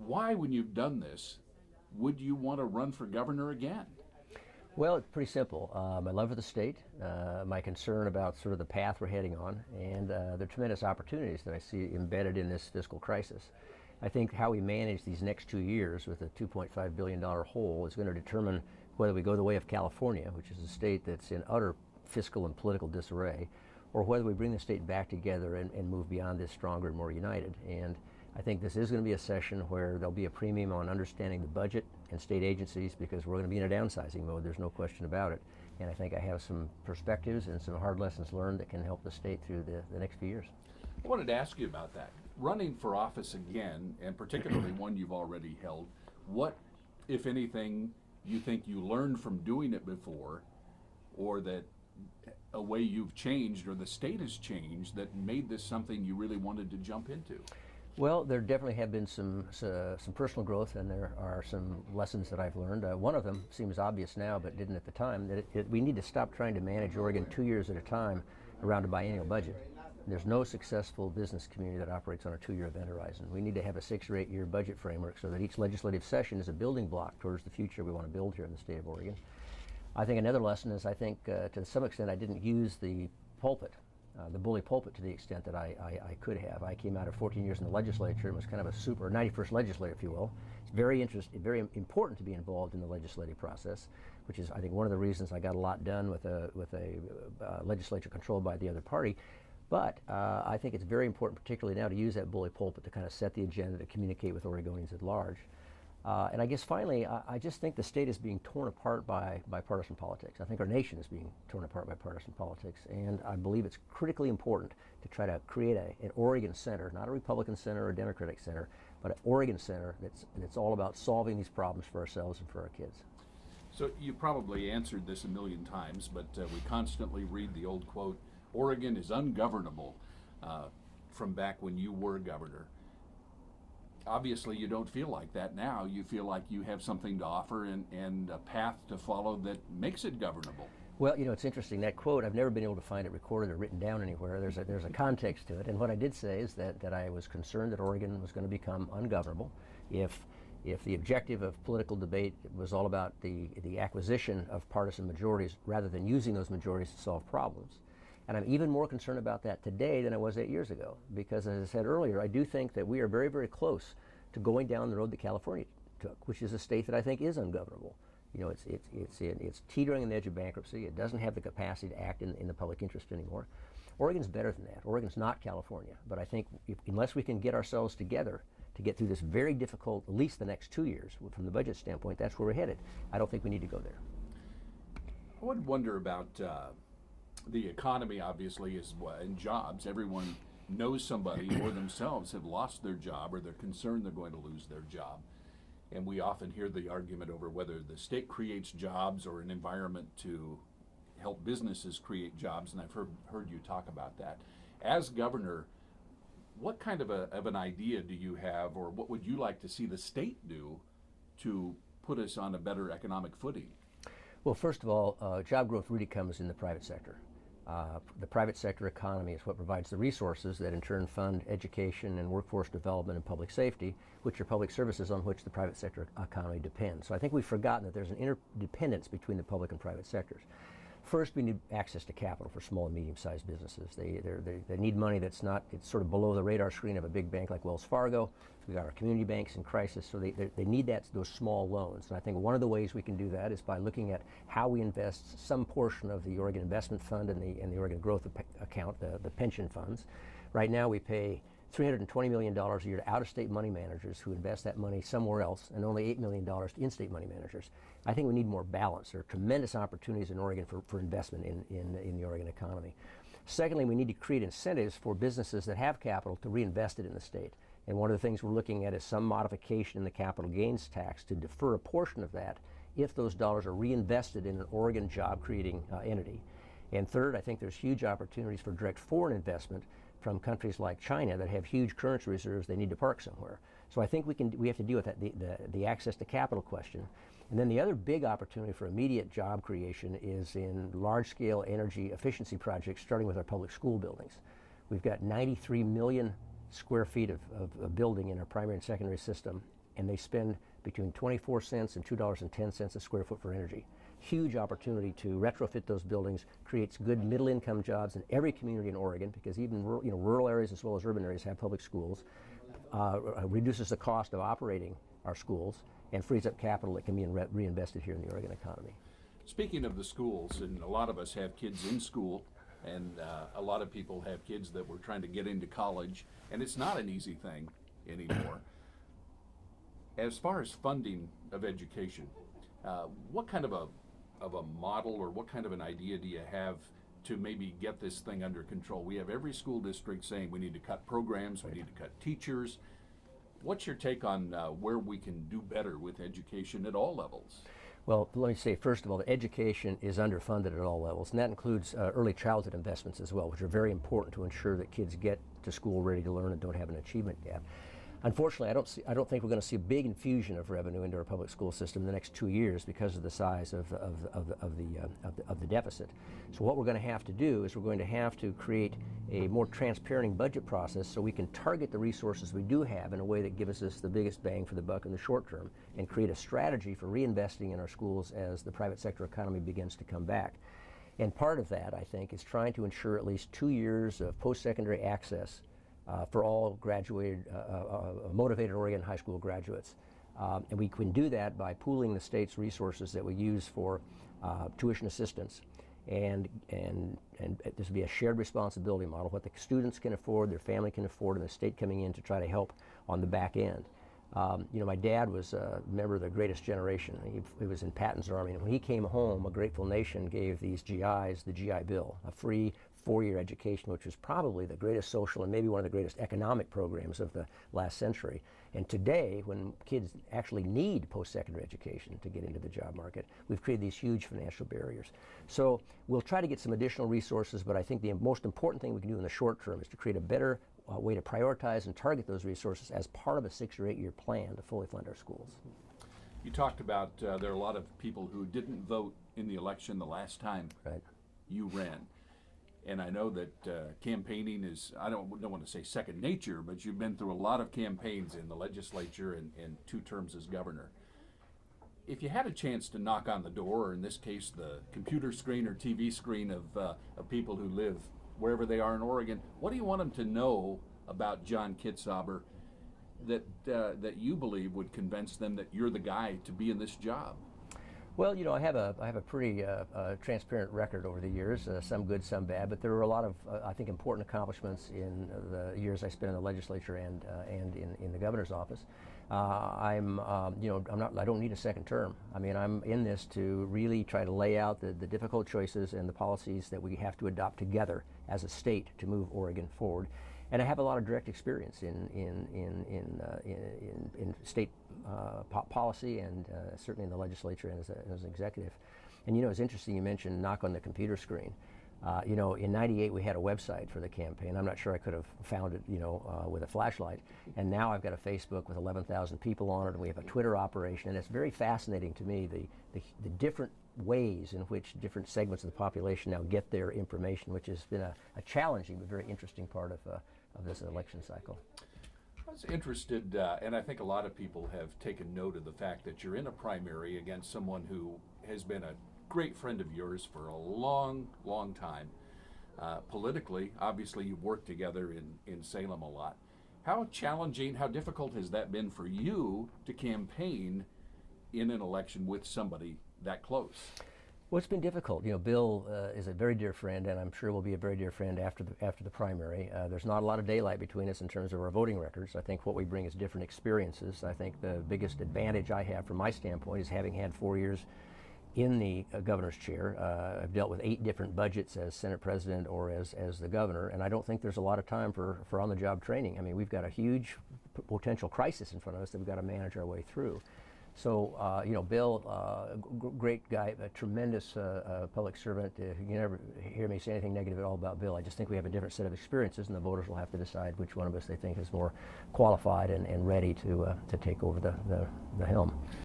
Why, when you've done this, would you want to run for governor again? Well, it's pretty simple. My love for the state, my concern about sort of the path we're heading on, and the tremendous opportunities that I see embedded in this fiscal crisis. I think how we manage these next 2 years with a $2.5 billion hole is going to determine whether we go the way of California, which is a state that's in utter fiscal and political disarray, or whether we bring the state back together and move beyond this stronger and more united. And I think this is going to be a session where there'll be a premium on understanding the budget and state agencies, because we're going to be in a downsizing mode, there's no question about it. And I think I have some perspectives and some hard lessons learned that can help the state through the next few years. I wanted to ask you about that. Running for office again, and particularly one you've already held, what, if anything, you think you learned from doing it before, or that a way you've changed or the state has changed that made this something you really wanted to jump into? Well, there definitely have been some personal growth, and there are some lessons that I've learned. One of them seems obvious now, but didn't at the time, that we need to stop trying to manage Oregon 2 years at a time around a biennial budget. There's no successful business community that operates on a 2-year event horizon. We need to have a 6 or 8 year budget framework so that each legislative session is a building block towards the future we want to build here in the state of Oregon. I think another lesson is, I think to some extent I didn't use the pulpit, the bully pulpit, to the extent that I could have. I came out of 14 years in the legislature and was kind of a 91st legislator, if you will. It's very important to be involved in the legislative process, which is, I think, one of the reasons I got a lot done with a legislature controlled by the other party. But I think it's very important, particularly now, to use that bully pulpit to kind of set the agenda, to communicate with Oregonians at large. And I guess finally, I just think the state is being torn apart by partisan politics. I think our nation is being torn apart by partisan politics, and I believe it's critically important to try to create an Oregon center, not a Republican center or a Democratic center, but an Oregon center that's all about solving these problems for ourselves and for our kids. So you probably answered this a million times, but we constantly read the old quote, Oregon is ungovernable, from back when you were governor. Obviously, you don't feel like that now. You feel like you have something to offer and a path to follow that makes it governable. Well, you know, it's interesting, that quote, I've never been able to find it recorded or written down anywhere. There's a context to it. And what I did say is that I was concerned that Oregon was going to become ungovernable if the objective of political debate was all about the acquisition of partisan majorities rather than using those majorities to solve problems. And I'm even more concerned about that today than I was 8 years ago, because, as I said earlier, I do think that we are very, very close to going down the road that California took, which is a state that I think is ungovernable. You know, it's teetering on the edge of bankruptcy. It doesn't have the capacity to act in the public interest anymore. Oregon's better than that. Oregon's not California. But I think unless we can get ourselves together to get through this very difficult, at least the next 2 years, from the budget standpoint, that's where we're headed. I don't think we need to go there. I would wonder about the economy, obviously, and jobs. Everyone knows somebody or themselves have lost their job, or they're concerned they're going to lose their job. And we often hear the argument over whether the state creates jobs or an environment to help businesses create jobs, and I've heard you talk about that. As governor, what kind of an idea do you have, or what would you like to see the state do to put us on a better economic footing? Well, first of all, job growth really comes in the private sector. The private sector economy is what provides the resources that in turn fund education and workforce development and public safety, which are public services on which the private sector economy depends. So I think we've forgotten that there's an interdependence between the public and private sectors. First, we need access to capital for small and medium-sized businesses. They need money it's sort of below the radar screen of a big bank like Wells Fargo. We've got our community banks in crisis, so they need those small loans. And I think one of the ways we can do that is by looking at how we invest some portion of the Oregon Investment Fund and the Oregon Growth Account, the pension funds. Right now we pay $320 million a year to out-of-state money managers who invest that money somewhere else, and only $8 million to in-state money managers. I think we need more balance. There are tremendous opportunities in Oregon for investment in the Oregon economy. Secondly, we need to create incentives for businesses that have capital to reinvest it in the state. And one of the things we're looking at is some modification in the capital gains tax to defer a portion of that if those dollars are reinvested in an Oregon job-creating entity. And third, I think there's huge opportunities for direct foreign investment from countries like China that have huge currency reserves they need to park somewhere. So I think we have to deal with that, the access to capital question. And then the other big opportunity for immediate job creation is in large-scale energy efficiency projects, starting with our public school buildings. We've got 93 million square feet of building in our primary and secondary system and they spend between 24 cents and $2.10 a square foot for energy. Huge opportunity to retrofit those buildings, creates good middle income jobs in every community in Oregon, because even rural areas as well as urban areas have public schools, reduces the cost of operating our schools, and frees up capital that can be reinvested here in the Oregon economy. Speaking of the schools, and a lot of us have kids in school, and a lot of people have kids that were trying to get into college, and it's not an easy thing anymore. As far as funding of education, what kind of a model or what kind of an idea do you have to maybe get this thing under control? We have every school district saying we need to cut programs, we need to cut teachers. What's your take on where we can do better with education at all levels? Well, let me say, first of all, that education is underfunded at all levels, and that includes early childhood investments as well, which are very important to ensure that kids get to school ready to learn and don't have an achievement gap. Unfortunately, I don't think we're going to see a big infusion of revenue into our public school system in the next 2 years because of the size of the deficit. So what we're going to have to do is we're going to have to create a more transparent budget process so we can target the resources we do have in a way that gives us the biggest bang for the buck in the short term, and create a strategy for reinvesting in our schools as the private sector economy begins to come back. And part of that, I think, is trying to ensure at least 2 years of post-secondary access for all graduated, motivated Oregon high school graduates. And we can do that by pooling the state's resources that we use for tuition assistance. And this would be a shared responsibility model, what the students can afford, their family can afford, and the state coming in to try to help on the back end. My dad was a member of the Greatest Generation. He was in Patton's Army, and when he came home, a grateful nation gave these GIs the GI Bill, a free 4-year education, which was probably the greatest social and maybe one of the greatest economic programs of the last century. And today, when kids actually need post-secondary education to get into the job market, we've created these huge financial barriers. So we'll try to get some additional resources, but I think the most important thing we can do in the short term is to create a better way to prioritize and target those resources as part of a 6 or 8 year plan to fully fund our schools. You talked about there are a lot of people who didn't vote in the election the last time you ran. And I know that campaigning is, I don't want to say second nature, but you've been through a lot of campaigns in the legislature and 2 terms as governor. If you had a chance to knock on the door, or in this case the computer screen or TV screen of people who live wherever they are in Oregon, what do you want them to know about John Kitzhaber that you believe would convince them that you're the guy to be in this job? Well, I have a pretty transparent record over the years, some good, some bad, but there were a lot of, I think, important accomplishments in the years I spent in the legislature and in the governor's office. I don't need a second term. I mean, I'm in this to really try to lay out the difficult choices and the policies that we have to adopt together as a state to move Oregon forward. And I have a lot of direct experience in state policy, and certainly in the legislature and as an executive. And it's interesting you mentioned knock on the computer screen. In '98 we had a website for the campaign. I'm not sure I could have found it, with a flashlight. And now I've got a Facebook with 11,000 people on it, and we have a Twitter operation. And it's very fascinating to me the different ways in which different segments of the population now get their information, which has been a challenging but very interesting part of this election cycle. I was interested, and I think a lot of people have taken note of the fact that you're in a primary against someone who has been a great friend of yours for a long, long time. Politically, obviously you've worked together in Salem a lot. How challenging, how difficult has that been for you to campaign in an election with somebody that close? Well, it's been difficult. Bill is a very dear friend, and I'm sure will be a very dear friend after the primary. There's not a lot of daylight between us in terms of our voting records. I think what we bring is different experiences. I think the biggest advantage I have from my standpoint is having had 4 years in the governor's chair. I've dealt with 8 different budgets as Senate President or as the governor, and I don't think there's a lot of time for on-the-job training. I mean, we've got a huge potential crisis in front of us that we've got to manage our way through. So, Bill, great guy, a tremendous public servant. You never hear me say anything negative at all about Bill. I just think we have a different set of experiences, and the voters will have to decide which one of us they think is more qualified and ready to take over the helm.